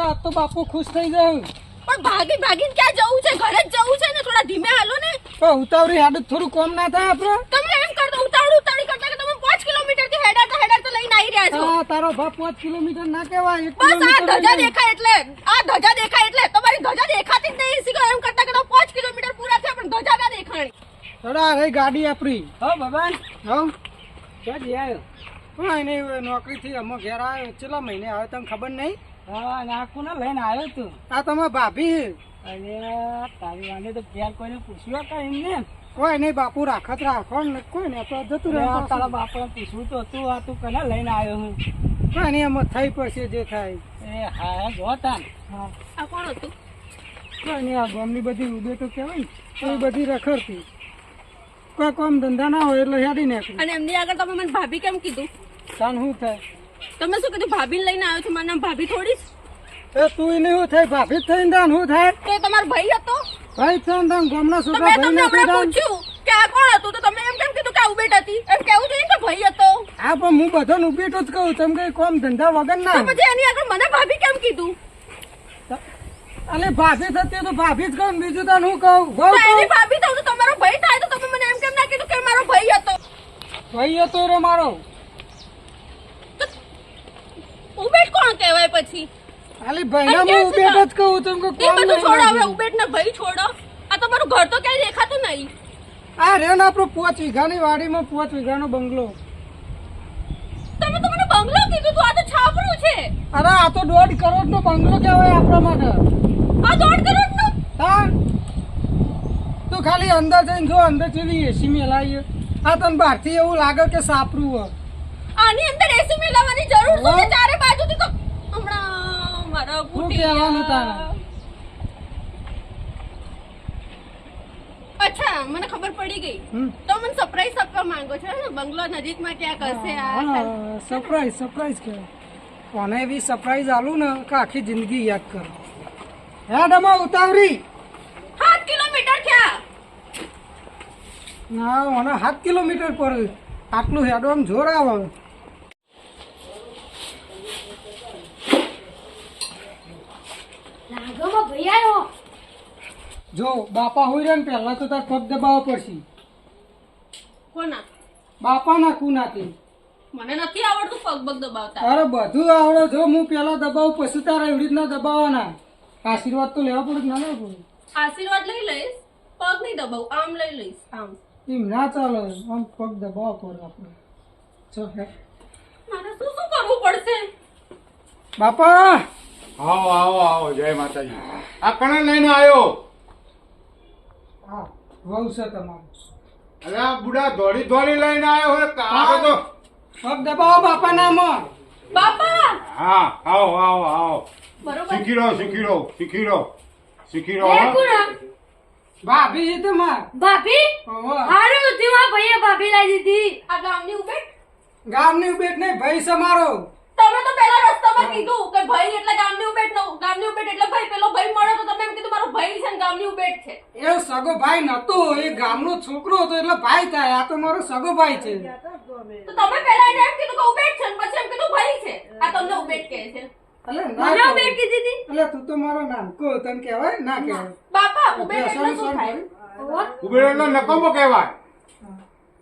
આ તો બાપુ ખુશ થઈ જાય. પણ ભાગીને ક્યાં જવું છે? ઘરે જ જવું છે ને. થોડા ધીમે હાલો ને. પણ ઉતાવળી હાડું થોડું કોમ ના થાય આપણે. તમે એમ કરતો ઉતાવળી કરતા કે તમે 5 કિલોમીટર થી હેડાતા લઈને આવી રહ્યા છો. હા તારો બાપ 5 કિલોમીટર ના કહેવાય. 1 બસ આ કિલોમીટર ધજા દેખાય એટલે તમારી ધજા દેખાતી જ નહીં. સીધો એમ કરતા કે 5 કિલોમીટર પૂરા થયા પણ ધજા ના દેખાણી. તડા રે ગાડી આપણી. હા ભગવાન હા ક્યાં જઈ આવ્યો? હા એને નોકરીથી અમે ઘેર આવ્યો. કેટલા મહિને આવ્યો તને ખબર નહીં? હા નાખું ને લઈને આવ્યો તું. આ તમારા ભાભી. અરે તારી વાંધે તો ઘેર કોઈને પૂછ્યું હતા એમને? કોઈ નહીં બાપુ રાખત રાખો ને કોઈ ને તો જતું રહે. તારા બાપાને પૂછવું તો તું આ તું કને લઈને આવ્યો હું? કોઈ નહીં એમ થઈ પડશે જે થાય. એ હા જો તાન. હા આ કોણ હતું? કોઈ નહીં આ ગામની બધી ઉદે તો કહેવાય ને એ બધી રખડતી. કોઈ કામ ધંધા ના હોય એટલે હેડી નાખી. અને એમની આગળ તમે મને ભાભી કેમ કીધું? તાન શું થાય? તમે શું કીધું? ભાભીને લઈને આવ્યો છો. મારું નામ ભાભી થોડી જ. એ તું એને શું થાય? ભાભી જ થઈને તાન શું થાય? તો એ તમારો ભાઈ હતો. ભાઈ છે ને તાન ગામના તો છોકરા મેં ભાઈ તમને નાખી હમણાં તાન. પૂછ્યું કે આ કોણ હતું તો તમે એમ કેમ કીધું કે આ ઉબેટ હતી? એમ કેવું જોઈએ કે ભાઈ હતો. હા પણ હું બધાને ઉભેટો જ કહું. તમે કઈ કોમ ધંધા વગર તો ના. પછી એની આગળ મને ભાભી કેમ કીધું? અલે ભાભી થતી તો ભાભી જ કહું. બીજું તાન હું કહું? તો એની ભાભી થયું તો તમારો ભાઈ થાય તો તમે મને એમ કેમ ના કીધું કે મારો ભાઈ હતો? ભાઈ હતો રે મારો. ઉબેટ કોણ કહેવાય પછી? અલે ભાઈના હું ઉભેટ જ કહું. તમે એ કોમ બધું છોડો હવે. નહીં. ઉબેટ ને ભાઈ છોડો. આ તમારું ઘર તો ક્યાંય દેખાતું નહીં. આ રે ને આપણો 5 વીઘાની વાડીમાં 5 વીઘાનો બંગલો. તમે તો મને બંગલો કીધું તું. આ તો છાપરું છે. અરે આ તો 1.5 કરોડનો બંગલો કહેવાય આપણા માટે. આ 1.5 કરોડનો. હા તું ખાલી અંદર જઈને જો અંદર જેવી એસી મેલાય. આ તને બહારથી એવું લાગે કે સાપરું હોય. આની અંદર એસી મેલાવવાની જરૂર શું છે? ચારે બાજુથી તો હમણાં મારા શું કહેવાનું તારે? અચ્છા મને ખબર પડી ગઈ. હમ. તો મને સરપ્રાઈઝ આપવા માંગો છો ને? બંગલો નજીકમાં ક્યાંક હશે. હા સરપ્રાઈઝ કહેવાય. કોને એવી સરપ્રાઈઝ આલું ને કે આખી જિંદગી યાદ કર. હે ડમા ઉતાવળી. 7 કિલોમીટર થયા. ના મને 7 કિલોમીટર પર આટલું હેડો આમ જોર આવે. લાગોમાં ભાઈ આવ્યો. જો બાપા હોય રે ને પહેલા તો તાર પગ દબાવવા પડશે. કોના? બાપાના કુનાથી. મને નથી આવડતું પગ પગ દબાવતા. અરે બધું આવડે. જો હું પેલા દબાવું પછી તારે એવી રીતના દબાવવાના. આશીર્વાદ તો લેવા પડે કે ના લેવા પડે? આશીર્વાદ લઈ લઈશ. પગ નહીં દબાવું. આમ લઈ લઈશ. આમ. એમ ના ચાલે. આમ પગ દબાવવા પડે આપણે. ચો હે મારે શું કરવું પડશે? બાપા. આવો જય માતાજી. આ કણે લઈને આવ્યો? હા વહુ છે તમારું. અરે આ બુડા દોડી લઈને આવ્યો હોય કાકો તો. પગ દબાવો બાપા નામાં. બાપા. હા આવો બરોબર. શીખી લો એ કોણ? ભાભી છે તમાર. ભાભી. ઓહો. હારું થયું આ ભાઈએ ભાભી લાવી દીધી. આ ગામની ઉબેટ. ગામની ઉભેટ નહીં ભાઈ છે મારો. તમે તો પેલા રસ્તામાં કીધું કે ભાઈ એટલે ગામની ઉબેટ નો. ગામની ઉબેટ એટલે ભાઈ. પેલો ભાઈ મળ્યો તો તમે એમ કીધું મારો ભાઈ છે ને ગામની ઉબેટ છે. એ સગો ભાઈ નતો. એ ગામનો છોકરો હતો એટલે ભાઈ થાય. આ તો મારો સગો ભાઈ છે. તો તમે પેલા એને એમ કીધું કે ઉબેટ છે ને પછી એમ કીધું ભાઈ છે. આ તમને ઉબેટ કહે છે. અલે મને ના ઉબેટ કીધી હતી. અલે તું તો મારો નાનકો તને કહેવાય ના કહેવાય. બાપા ઉબેટ એટલે બેસવાનું શું સર થાય? ભાઈ. ઉબેટ એટલે નકામો કહેવાય.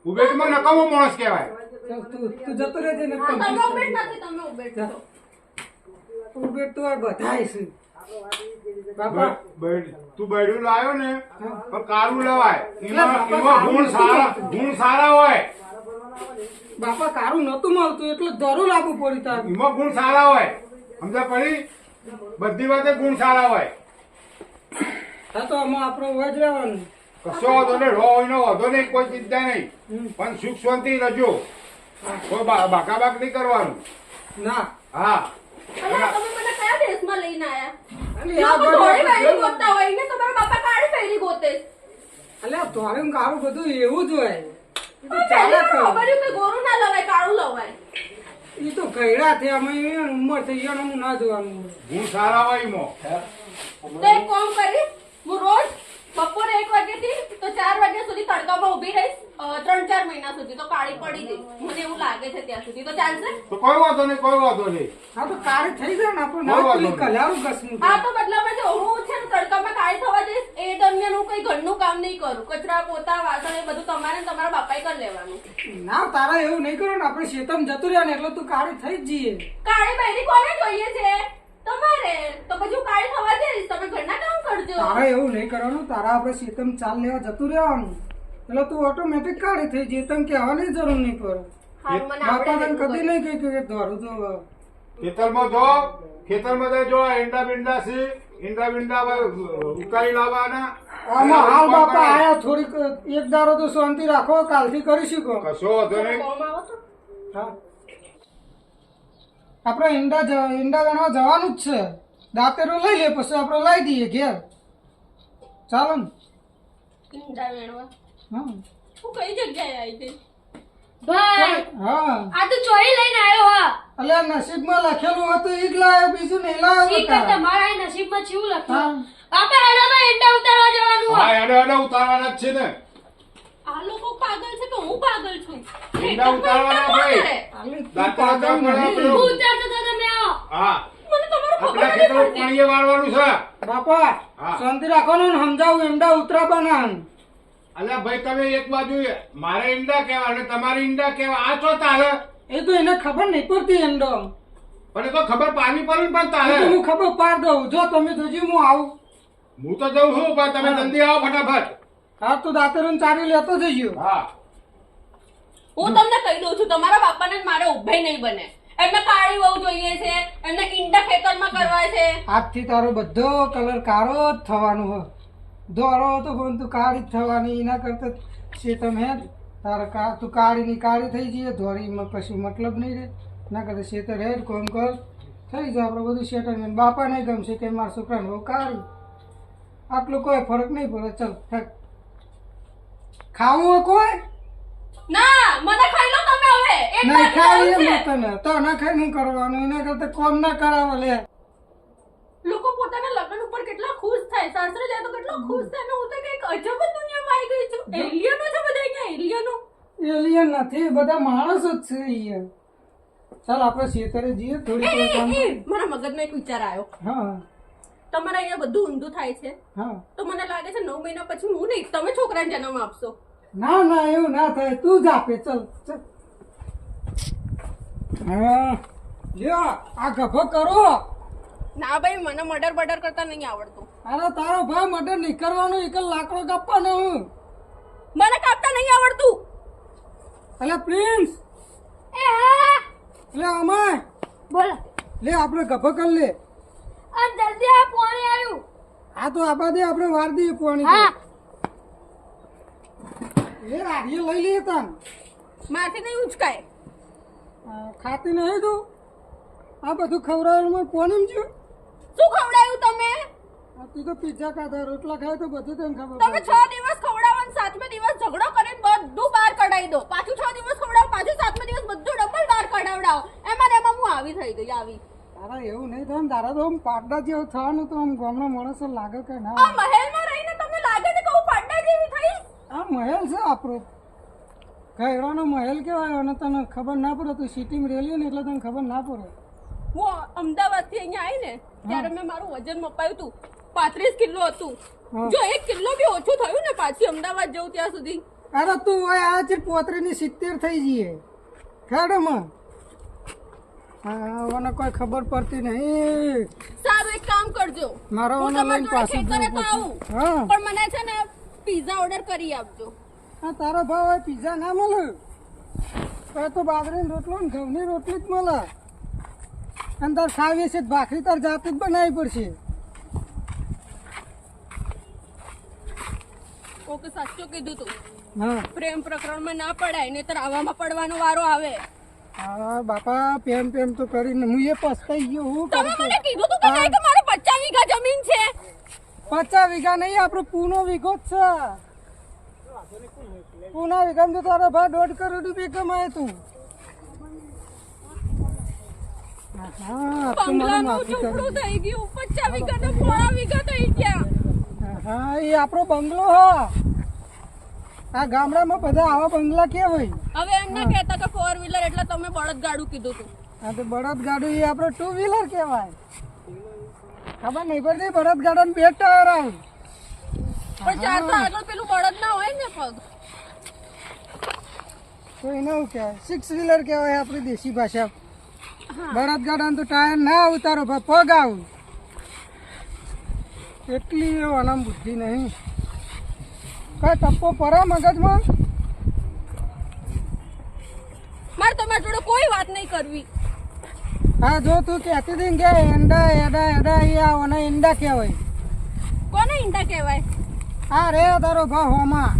ઉબેટમાં નકામો માણસ કહેવાય. તું જતો રહેજે ને. તમે ઉબેટ નથી. તમે ઉબેટ છો. ઉભેટ તો આ બધાય છે. બાપા તું બેડું લાવ્યો ને પણ કાળું લેવાય. બાપા, એમાં ગુણ સારા હોય. બાપા કારું નતું મળતું એટલે ધરું લાગુ પડી તાર. એમાં ગુણ સારા હોય. સમજા પડી? બધી વાતે ગુણ સારા હોય. હા તો આમાં આપણો વજ રહેવાનું. કશો વાંધો નહીં. હોય નો વાંધો નહીં. કોઈ ચિંતા નહીં. પણ સુખ શાંતિ રજો. કોઈ બાકાબાક નહીં કરવાનું. ના હા અલા, તમે મને કયા દેશમાં લઈને આયા? અલે આ લોકો ધોળી પહેરી બધું ગોતતા હોય ને તમારા બાપા કાળી પહેરી ગોતે. અલે ધોળું કારું બધું એવું જ હોય. એ તો પણ ચાલે પહેલી વાર ખબર કે ગોરું ના લવાય, કાળું લવાય. એ તો ગયડા થયા અમે ઉંમર થઈ ગયા હું ના જોવાનું હોય. ગુણ સારા હોય એમાં. તો એક કામ કરીશ, હું રોજ બપોરે 1 વાગ્યાથી તો 4 વાગ્યા સુધી તડકામાં ઊભી રહીશ. 3-4 3-4 મહિના સુધી તો કાળી પડી ગઈ. મને એવું લાગે છે ત્યાં સુધી તો ચાલશે. તો કોઈ વાંધો નહીં, કોઈ વાંધો નહીં. હા તો કાળી થઈ જાય ને આપણું બરાબર. ના પેલી કલારું ઘસવું હા તો મતલબ છે હું છે ને તડકામાં કાળી થવા જઈશ એ દરમિયાન હું કઈ ઘરનું કામ નહીં કરું. કચરા પોતા વાસણ એ બધું તમારે ને તમારા બાપાએ કરી લેવાનું. ના તારા એવું નહીં કરો ને આપણે શેતમ જતું રહ્યા ને એટલે તું કાળી થઈ જ જઈએ. કાળી બહેરી કોને જોઈએ છે? તમારે. તો પછી હું કાળી થવા જઈશ, તમે ઘરના કામ કરજો. તારા એવું નહીં કરવાનું, તારા આપણે શેતમ ચાલ લેવા જતું રહેવાનું એટલે તું ઓટોમેટિક કાળી થઈ જઈએ. તને કહેવાની જરૂર નહીં પડે. હારું, મને બાપા આવડે તને છે કદી નહીં કહ્યું કે દોડું તો ખેતરમાં જો, ખેતરમાં તો જો ઈંડા બિંડા છે, ઈંડા બિંડા ઉકાળી લાવવાના. આમાં હાલ બાપા આયા થોડીક એક દારો તો શાંતિ રાખો, કાલથી કરીશું કો. કશો વાંધો નહીં. કોમ આવો છો? હા આપણે ઈંડા ગણવા જવાનું જ છે. દાંતેરો લઈ લે પછી આપણે લઈ દઈએ ઘેર. ચાલો ને. ઈંડા વેણવા. હા હું કઈ જગ્યાએ આવી ગઈ? ભાઈ હા આ તો ચોરી લઈને આવ્યો હા અલ્યા નસીબમાં લખેલું હતું ઈ જ લાવ્યો, બીજું નહીં લાવ્યો ઠીક તારા. તમારા નસીબમાં ચેવું લખ્યું હા બાપા એનામાં ઈંડા ઉતારવા જવાનું હા, એને ઉતારવાના જ છે ને. આ લોકો પાગલ છે કે હું પાગલ છું? ઈંડા ઉતારવાના ભાઈ. આલે તું દાંત પાગલ દાંત નહીં. આપણે હું ઉતારતો તો તમે આવો હા, મને તમારું ખબર આપણા નથી ખેતરમાં પડતી. પાણીએ વાળવાનું છે. બાપા હા. શાંતિ રાખવાનું ને સમજાવું ઈંડા ઉતરાવાના. અલ્યા ભાઈ તમે એક બાજુ મારે ઈંડા કેવા અને તમારે ઈંડા કેવા, આ છો તારે. એ તો એને ખબર નહીં પડતી ઈંડો. પણ એ તો ખબર પાડવી પડે ને પણ એ તો તારે. હું ખબર પાડ દઉં. જો તમે તો હું આવું. હું તો જઉં છું પણ તમે હા. જલ્દી આવો ફટાફટ. હા તો દાંતેરો ચારી લેતો જઈયો. હા, હું તમને કહી દઉં છું તમારા બાપાને જ મારે ઉભે નહીં બને. એમને કાળી વહુ જોઈએ છે, એમને ઈંડા ખેતરમાં કરવા છે. આજથી તારો બધો કલર કાળો જ થવાનો હોય. દોડો તો પણ તું કાળી જ થવાની. એના કરતા શેતમ હે તારે તું કાળી ની કાળી થઈ જઈએ. ધોળીમાં કશું મતલબ નહીં રહે. ના કરતા શેતર હેડ કોમ કર થઈ જાય આપણે બધું સેટલ. બાપા નહીં ગમશે કે મારા છોકરાને બહુ કાળી. આટલું કોઈ ફરક નહીં પડે. ચલ હેડ. ખાવું હોય કોઈ ના મને ખાઈ લો તમે હવે. એક નહીં બાજુ ખાવી આવું છે. એમ તને તો ના ખાઈ નહીં કરવાનું. એના કરતા કોમ ના કરાવો લે. લોકો પોતાના લગ્ન ઉપર કેટલા ખુશ થાય, સાસરે જાય તો કેટલો ખુશ થાય ને હું તો કઈક અજબ જ દુનિયામાં આવી ગઈ છું. એલિયનો છે બધા અહીંયા, એલિયનો. એલિયન નથી, બધા માણસ જ છે અહીંયા. ચાલ આપણે ખેતરે જઈએ થોડી કોઈ કામ. મારા મગજમાં એક વિચાર આવ્યો. હા તમારે અહીંયા બધું ઊંધું થાય છે હા તો મને લાગે છે 9 મહિના પછી હું નહીં તમે છોકરાને જન્મ આપશો. ના ના એવું ના થાય. તું જ આપે. ચલ ચલ. હા લ્યો આ ગભો કરો. ના ભાઈ મને મર્ડર બર્ડર કરતા નહીં આવડતું. અરે તારો ભાઈ મર્ડર નહીં કરવાનો. એક લાકડો કાપવાનો. મને કાપતા નહીં આવડતું. અલે પ્રિન્સ એ હા લે અમાય બોલો લે આપણે ગભો કરી લે. આ જલ્દી આ પાણી આવ્યું આ તો આબા દે આપણે વાર દઈએ પાણી. હા લે આડીએ લઈ લઈએ તાન. માથે નહીં ઉચકાય. ખાતી નહીં તું. આ બધું ખવડાવેલું પાણી જ્યું. શું ખવડાયું તમે? તું તો પિઝા ખાધા રોટલા ખાય તો બધું તને ખબર તમે પડે. 6 દિવસ ખવડાવો અને 7મે દિવસ ઝઘડો કરીને બધું બહાર કઢાઈ દો. પાછું 6 દિવસ ખવડાવો, પાછું 7મે દિવસ બધું ડબલ બહાર કઢાવડાવો. એમાં ને એમાં હું આવી થઈ ગઈ આવી. તારા એવું નહીં થાય ને. તારા તો આમ પાડા જેવું થવાનું તો આમ ગામના માણસો લાગે કે ના. આ મહેલમાં રહીને તમને લાગે છે કે હું પાડા જેવી થઈ? આ મહેલ છે આપણો. ગયડાનો મહેલ કહેવાય. અને તને ખબર ના પડે. તું સિટીમાં રહેલી ને એટલે તને ખબર ના પડે. હું અમદાવાદથી અહીંયા આવી ને ત્યારે મેં મારું વજન મપાયું હતું 35 કિલો હતું. હા. જો 1 કિલો બી ઓછું થયું ને પાછી અમદાવાદ જવું ત્યાં સુધી. અરે તું હોય આ છે 35 70 થઈ જઈએ ખેડમાં. હા મને કોઈ ખબર પડતી નહીં. સારું એક કામ કરજો, મારો હું ઓનલાઈન તમારા જોડે પાછું ખેતરે તો આવું હા પણ મને છે ને પિઝા ઓર્ડર કરી આપજો. હા તારો ભાવ હોય પીઝા ના મળે. હવે તો બાજરીનો રોટલો ને ઘઉંની રોટલી જ મળે. અને તાર ખાવી છે ભાખરી તાર જાતે જ બનાવવી પડશે. ઓકે સાચું કીધું તું. હા પ્રેમ પ્રકરણમાં ના પડાય ને તો આવામાં પડવાનો વારો આવે. હા બાપા પેમ પેમ તો કરીને હું એ પસ્તાઈ ગયો. હું તમે મને કીધું તું કે નહીં કે મારે 50 વીઘા જમીન છે. 50 વીઘા નહીં આપણો પૂનો વીઘો જ છે. પૂના વીઘામાં તો તારા ભાઈ 1.5 કરોડ રૂપિયા કમાય તું. હા તું મને બંગલાનું માફી કરી. ઝૂંપડું થઈ ગયું, 50 વીઘા તો 3 વીઘા થઈ ગયા. હા એ આપણો બંગલો હા. આ ગામડામાં બધા આવા બંગલા કેવા હોય? હવે એમ ના કહેતા કે 4 વ્હીલર એટલે તમે બળદગાડું કીધું તું. આ તો બળદગાડું એ આપણે 2 વ્હીલર કહેવાય. ખબર નહીં પડતી બળદગાડાને 2 ટાયર આવે. પણ ચાર તો આગળ પેલું બળદ ના હોય ને પગ. તો એને શું કહેવાય? 6 વ્હીલર કહેવાય આપણી દેશી ભાષા. બળદગાડાને તો ટાયર ના ઉતારો પગ આવું. એટલી અનામ બુદ્ધિ નહીં. કઈ ટપ્પો પડે મગજમાં? મારે તમારી જોડે કોઈ વાત નહીં કરવી. હા જો તું કહેતી હતી ને કે એંડા એડા એડા એ આવો એંડા કહેવાય. કોને ઈંડા કહેવાય? હા રે તારો ભાવ હોમાં.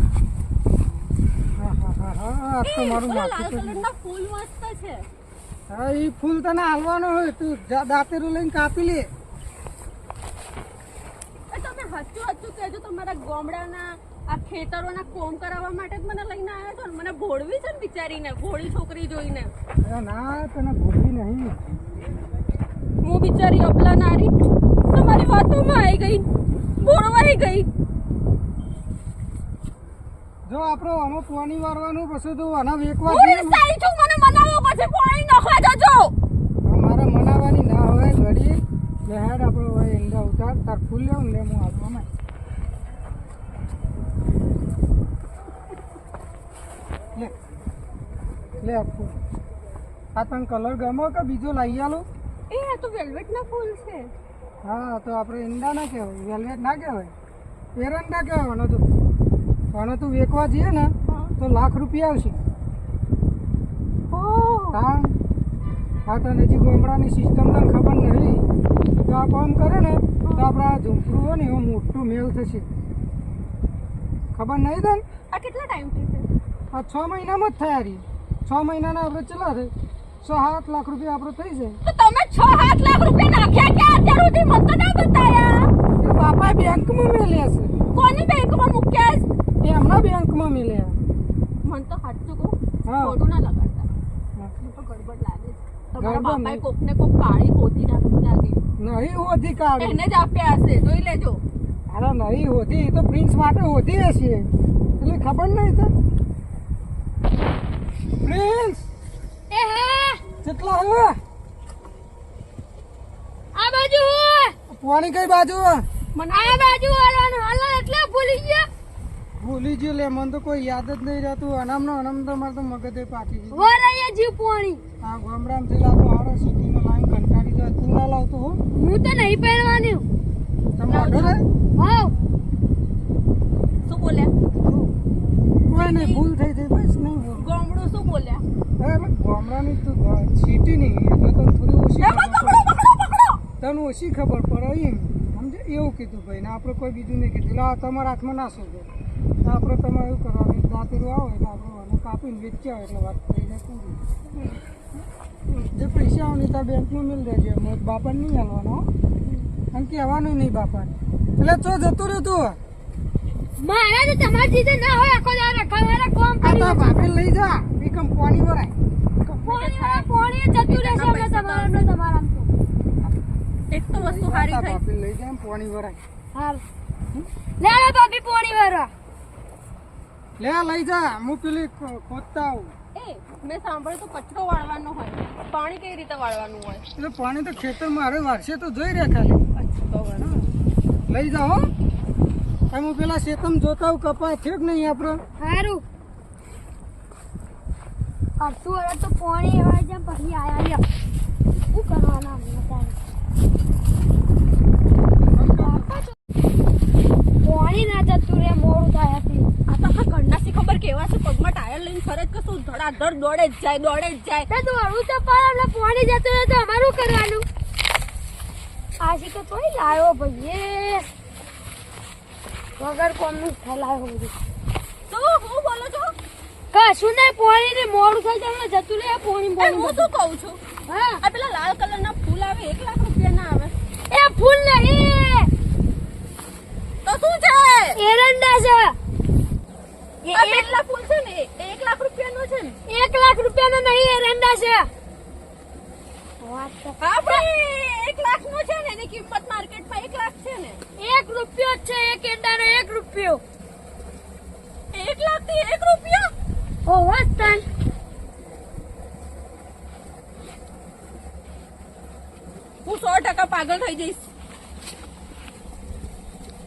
આ તો મારું ઓલા લાલ માથું કલરના ફૂલ મસ્ત છે. હા એ ફૂલ તને હાલવાનો હોય તું દાંતેરું લઈને કાપી લે. એ તમે હચ્ચું કહેજો તમારા ગામડાના આ ખેતરોના કોમ કરાવવા માટે જ મને લઈને આવ્યા છો ને મને ભોળવી છે ને બિચારીને ભોળી છોકરી જોઈને. અરે ના તને ભૂલવી નહીં. હું બિચારી અબલા નારી તમારી વાતોમાં આવી ગઈ ભોળવાઈ ગઈ. જો આપણો આનો પાણી વારવાનું પછી તું આના વેકવા હું જઈએ ને, ઈચ્છાઈ છું મને મનાવો પછી પાણી નખવા જજો. મારે મનાવાની ના હોય ઘડી બેહાડ આપણો હોય ઈંડા ઉતાર તાર ફૂલ લેવું ને લે હું આપવામાં લે લે આ ફૂલ. આ તને કલર ગમો કે બીજો લઈ આલો? એ આ તો વેલ્વેટના ફૂલ છે. હા તો આપણે ઈંડા ના કહેવાય વેલ્વેટ ના કહેવાય એરંડા કહેવાય. આનો તું વેકવા જઈએ ને તો લાખ રૂપિયા આવશે. હા હા તને હજી ગામડાની સિસ્ટમ તને ખબર નહીં. તો આ કામ કરે ને તો આપણા ઝૂંપડું હોય ને એવો મોટું મેલ થશે. ખબર નહીં તને? આ કેટલા ટાઈમથી છે? આ 6 મહિનામાં જ થયા રહી. 6 મહિનાના આપણે ચલા છે 6-7 લાખ રૂપિયા આપણે થઈ જાય. તો તમે 6-7 લાખ રૂપિયા નાખ્યા કે અત્યાર સુધી મને તો ના બતાયા? એ બાપા બેંકમાં મેલ્યા છે. કોની બેંકમાં મૂક્યા છે? એ હમણાં બેંકમાં મેલ્યા. મને તો સાચું કહું હા. ખોટું ના લગાડતા. મને તો ગડબડ લાગે છે. તમારા ગડબડ બાપાએ નહીં. કોકને કોક કાળી હોતી નાખી લાગે. નહીં હોતી કાઢી. એને જ આપ્યા હશે જોઈ લેજો. અરે નહીં હોતી એ તો પ્રિન્સ માટે હોતી હશે એટલે ખબર નહીં તો. પ્રિન્સ એ હા કેટલા હવે આ બાજુ હોય. પાણી કઈ બાજુ મને આ બાજુ વાળવાનું હાલો એટલે ભૂલી ગયા. ભૂલી ગયો લે મને તો કોઈ યાદ જ નહીં રહેતું. અનામનો અનામ તો મારે તો મગજ પાકી ગયું. વરાયા જીવ પાણી. આ ગામડામાંથી લાવતો હારો સિટીમાં લાઈન કંટાળી જાય. તું ના લાવતો હો હું તો નહીં પહેરવાની. તમે ઓર્ડર હે હાવ શું બોલ્યા? કોઈ નહીં ભૂલ થઈ જાય બસ નહીં ભૂલ. ગામડું શું બોલ્યા? હવે ગામડાની તું સિટી નહીં એટલે તને થોડી ઓછી એમાં ખબર પકડો પડે. પકડો પકડો. તને ઓછી ખબર પડે એમ સમજે એવું કીધું ભાઈ ને આપણે કોઈ બીજું નહીં કીધું. લા તમારા હાથમાં ના શોધો આપણે તમારે એવું કરવાનું દાંતેરું આવે એટલે આપણે આને કાપીને વેચ્યા હોય એટલે વાત કરીને પૂરી. જે પૈસા આવે ને ત્યાં બેંકમાં મિલ દેજે બાપાને નહીં હાલવાનો હો. અને કહેવાનું નહીં બાપાને. એટલે ચો જતું રહ્યું તું મારા તો તમારી જીતે ના હોય આખો દાડો રખડવાના કોમ આ કરી. તો ભાભી લઈ જા એકમ પાણી ભરાય. પાણી જતું રહેશે હમણાં તમારા તો. એક તો વસ્તુ સારી થઈ. ભાભી લઈ જાય એમ પાણી ભરાય. હાલ લે આ ભાભી પાણી વાળવા. લે લઈ જા હું પેલી ખોદતા આવું. એ મેં સાંભળ્યું તો કચરો વાળવાનો હોય પાણી કઈ રીતે વાળવાનું હોય? એટલે પાણી તો ખેતરમાં હારે વારસે તો જોઈ રહ્યા ખાલી. લઈ જાઓ હું પેલા શેતમ જોતા હું કપા થયો કે નહીં આપણો. સારું અડધું વાળા તો પાણી એવા જ્યાં પછી આયા લ્યો. શું કરવાના હમણાં તારે? પાણી ના જતું રે મોડું થાય છે. આ તો આખા ઘરના શી ખબર કેવા છે પગમાં ટાયર લઈને ફરજ કે શું ધડાધડ દોડે જ જાય દોડે જ જાય. તો દોડવું તો પણ આપણે પાણી જતું રહે તો અમારું કરવાનું. આશી તો તોય લાવ્યો ભાઈ વગર કોમનું થલાયો બધું. તો હું બોલો છો? કશું નહીં પાણી ને મોડું થઈ જાય જતું રહે પાણી એ પાણી હું શું કહું છું? હા આ પેલા લાલ કલરના ફૂલ આવે 1 લાખ રૂપિયા ના આવે એ ફૂલ નહીં તો શું છે? એરંડા છે. આ કેટલા ફૂલ છે ને 1 લાખ રૂપિયાનો છે ને? 1 લાખ રૂપિયાનો નહીં એરંડા છે. વાત તો હા ભાઈ 1 લાખ નો છે ને એની કિંમત માર્કેટમાં 1 લાખ છે ને. 1 રૂપિયો જ છે એક એરંડાનો 1 રૂપિયો. ઓ વસ્તન હું 100% પાગલ થઈ જઈશ.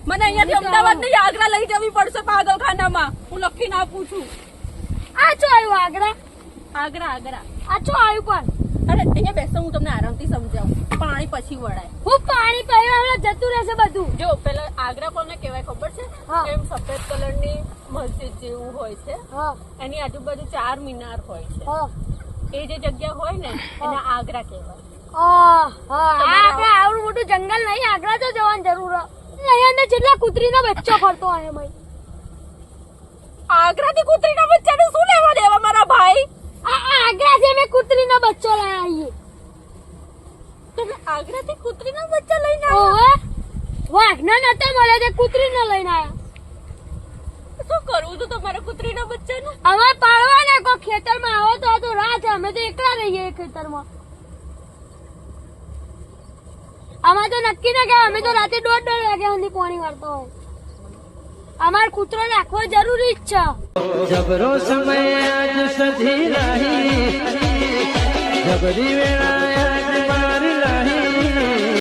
મને અહીંયાથી અમદાવાદ નહીં આગ્રા લઈ જવી પડશે પાગલખાનામાં. હું લખીને આપું છું. આ ચો આવ્યું આગ્રા આગ્રા આ ચો આવ્યું પણ અરે અહીંયા બેસો, હું તમને આરામથી સમજાવું. પાણી પછી વળાય. હું પાણી પીવા હમણાં જતું રહેશે બધું. જો પેલા આગ્રા કોને કહેવાય ખબર છે? હા. એમ સફેદ કલરની મસ્જિદ જેવું હોય છે. હા એની આજુબાજુ 4 મિનાર હોય છે. હા એ જે જગ્યા હોય ને એને આગ્રા કહેવાય. આપડે આવડું મોટું જંગલ નહીં આગ્રા તો જવાની જરૂર હે. અહીંયા અંદર જેટલા કૂતરીનો બચ્ચો ફરતો હોય એમાં આગ્રાથી કૂતરીના બચ્ચાને શું લેવા દેવા મારા ભાઈ? આગ્રા થી અમે કૂતરીનો બચ્ચો લઈ આવીએ. તમે આગ્રાથી કૂતરીના બચ્ચા લઈને ઓહે વાઘના નતા મળે તે કૂતરીને લઈને આયા. શું કરવું તો તમારા કૂતરીના બચ્ચાનું? અમારે પાડવાના કોઈ ખેતરમાં આવો તો રાત અમે તો એકલા રહીએ એ ખેતરમાં. અમારે તો નક્કી ના કે અમે તો રાતે 1:30 વાગ્યા સુધી પાણી વાળતો હોય. અમારે કૂતરો રાખવો જરૂરી જ છે. જબરો સમય આજ સધી રહી જબરી વેળા